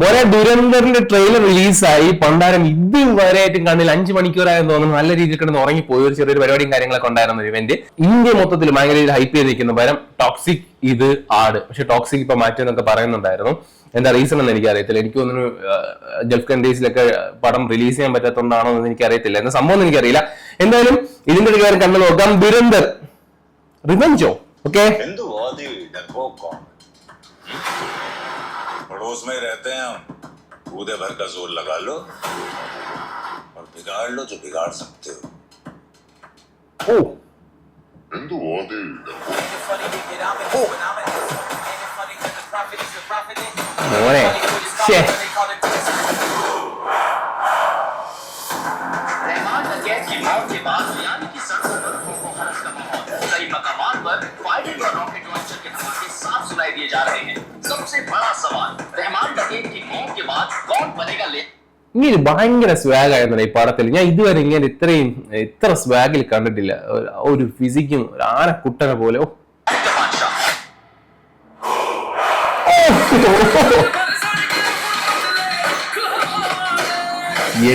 മോനെ ദുരന്തറിന്റെ ട്രെയിലർ റിലീസായി. പണ്ടാരം ഇതുവരെയായിട്ടും കണ്ണിൽ 5 മണിക്കൂറായെന്ന് തോന്നുന്നു. നല്ല രീതിയിൽ കിടന്ന് ഉറങ്ങിപ്പോയി. ഒരു ചെറിയൊരു പരിപാടിയും കാര്യങ്ങളൊക്കെ ഉണ്ടായിരുന്ന ഒരു ഇവന്റ്. ഇന്ത്യ മൊത്തത്തിൽ ഭയങ്കര ഹൈപ്പ് ചെയ്ത് നിൽക്കുന്ന പകരം ടോക്സിക് ഇത് ആട്. പക്ഷെ ടോക്സിക് ഇപ്പൊ മാറ്റിയെന്നൊക്കെ പറയുന്നുണ്ടായിരുന്നു. എന്താ റീസൺ എന്ന് എനിക്കറിയത്തില്ല. എനിക്ക് തോന്നുന്നു ഗൾഫ് കൺട്രീസിലൊക്കെ പടം റിലീസ് ചെയ്യാൻ പറ്റാത്തതുകൊണ്ടാണോ എന്ന് എനിക്കറിയത്തില്ല. എന്ന സംഭവം എനിക്കറിയില്ല. എന്തായാലും ഇതിന്റെ ഒരു കാര്യം കണ്ടു നോക്കാം. ദുരന്തർ റിവെഞ്ചോ. ഓക്കെ, पड़ोस में रहते हैं हम, कूदे भर का जोर लगा लो और बिगाड़ लो जो बिगाड़ सकते हो. മോനെ दिए जा रहे हैं. सबसे बड़ा सवाल, रहमान डकैत की मौत के बाद कौन बनेगा ले. ഇങ്ങനെ ഭയങ്കര സ്വാഗ് ആയിരുന്നു ഈ പടത്തിൽ. ഞാൻ ഇതുവരെ ഇങ്ങനെ ഇത്ര സ്വാഗിൽ കണ്ടിട്ടില്ല. ഒരു ഫിസിക്കും ഒരു ആനക്കുട്ടനെ പോലെ.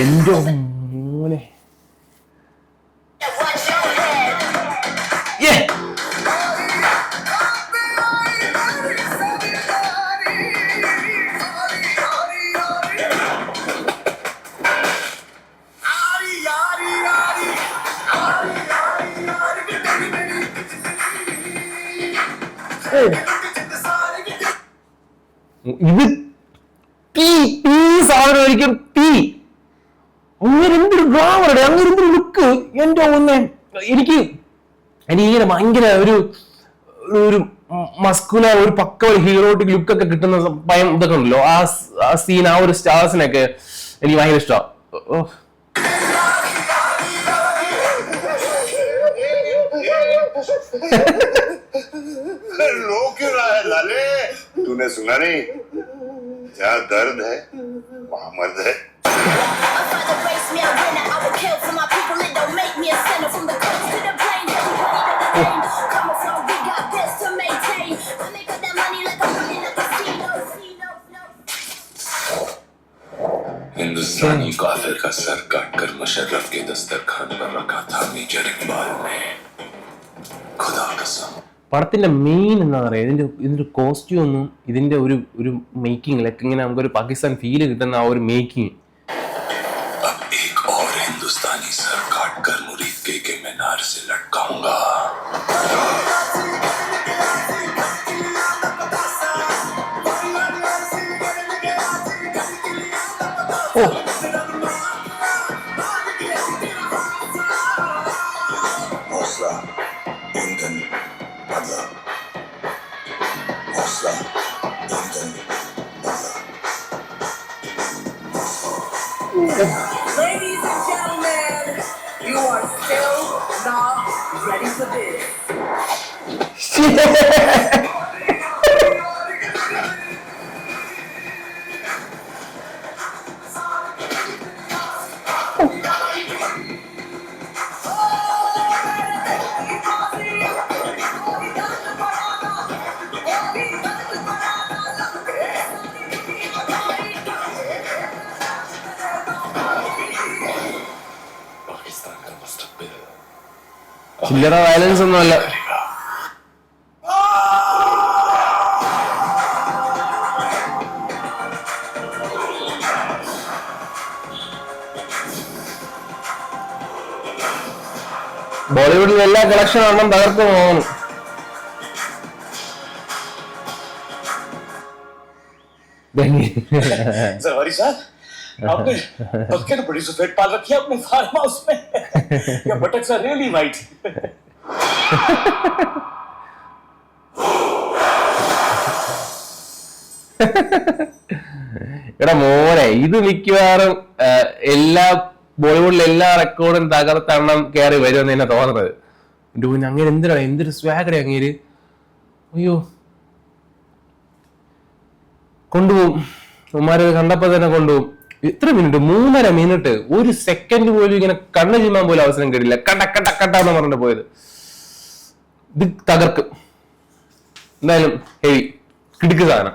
എന്റെ മോനെ ഇത് സാധനം ഒരിക്കലും അങ്ങനെ എന്തൊരു ഗ്ലാമറുടെ അങ്ങനെ എന്തൊരു ലുക്ക്. എന്റെ ഒന്ന് എനിക്കിങ്ങനെ ഭയങ്കര ഒരു മസ്കുലർ ഒരു പക്ക ഒരു ഹീറോട്ടിക് ലുക്കൊക്കെ കിട്ടുന്ന ഭയം ഇതൊക്കെ ഉണ്ടല്ലോ. ആ സീൻ ആ ഒരു സ്റ്റാർസിനൊക്കെ എനിക്ക് ഭയങ്കര ഇഷ്ടമാണ്. रो क्यों रहा है लाले? तूने सुना नहीं? जहाँ दर्द है वहाँ मर्द है. हिंदुस्तानी काफिर का सर काटकर मुशर्रफ के दस्तरखान पर रखा था मेजर इकबाल ने. खुदा कसम. പടത്തിന്റെ മെയിൻ എന്താ പറയുക, ഇതിന്റെ കോസ്റ്റ്യൂമും ഇതിന്റെ ഒരു മേക്കിംഗ് ലൈക്ക് ഇങ്ങനെ നമുക്കൊരു പാകിസ്ഥാൻ ഫീല് കിട്ടുന്ന ആ ഒരു മേക്കിംഗ്. हिंदुस्तानी सर काटकर मुरीद के मीनार से लटकाऊंगा. हौसला ईंधन बदला. हौसला ईंधन बदला. Ladies and gentlemen, you are still not ready for this. ചില്ലറ വയലൻസ് ഒന്നുമല്ല. ബോളിവുഡിൽ എല്ലാ കളക്ഷൻ ആണെന്നും തകർത്ത് പോകുന്നു. आपने बच्चे ने बड़ी सफेद पाल रखी है अपने फार्म हाउस में. या बटक्स आर रियली वाइट. എടാ മോനെ, ഇത് മിക്കവാറും എല്ലാ ബോളിവുഡിലെ എല്ലാ റെക്കോർഡും തകർത്തെണ്ണം കയറി വരുമെന്ന് തന്നെ തോന്നുന്നത്. അങ്ങനെ എന്തൊരു സ്വാഗഡ അങ്ങേര്. അയ്യോ, കൊണ്ടുപോകും ഉമ്മാര് കണ്ടപ്പോ തന്നെ കൊണ്ടുപോകും. എത്ര മിനിറ്റ്? 3.5 മിനിറ്റ്. 1 സെക്കൻഡ് പോലും ഇങ്ങനെ കണ്ണ് ചിമ്മാൻ പോലും അവസരം കിട്ടില്ല. കട്ടാന്ന് പറഞ്ഞിട്ട് പോയത്. ഇത് തകർക്കും എന്തായാലും. ഹെവി കിടുക്ക് സാധനം.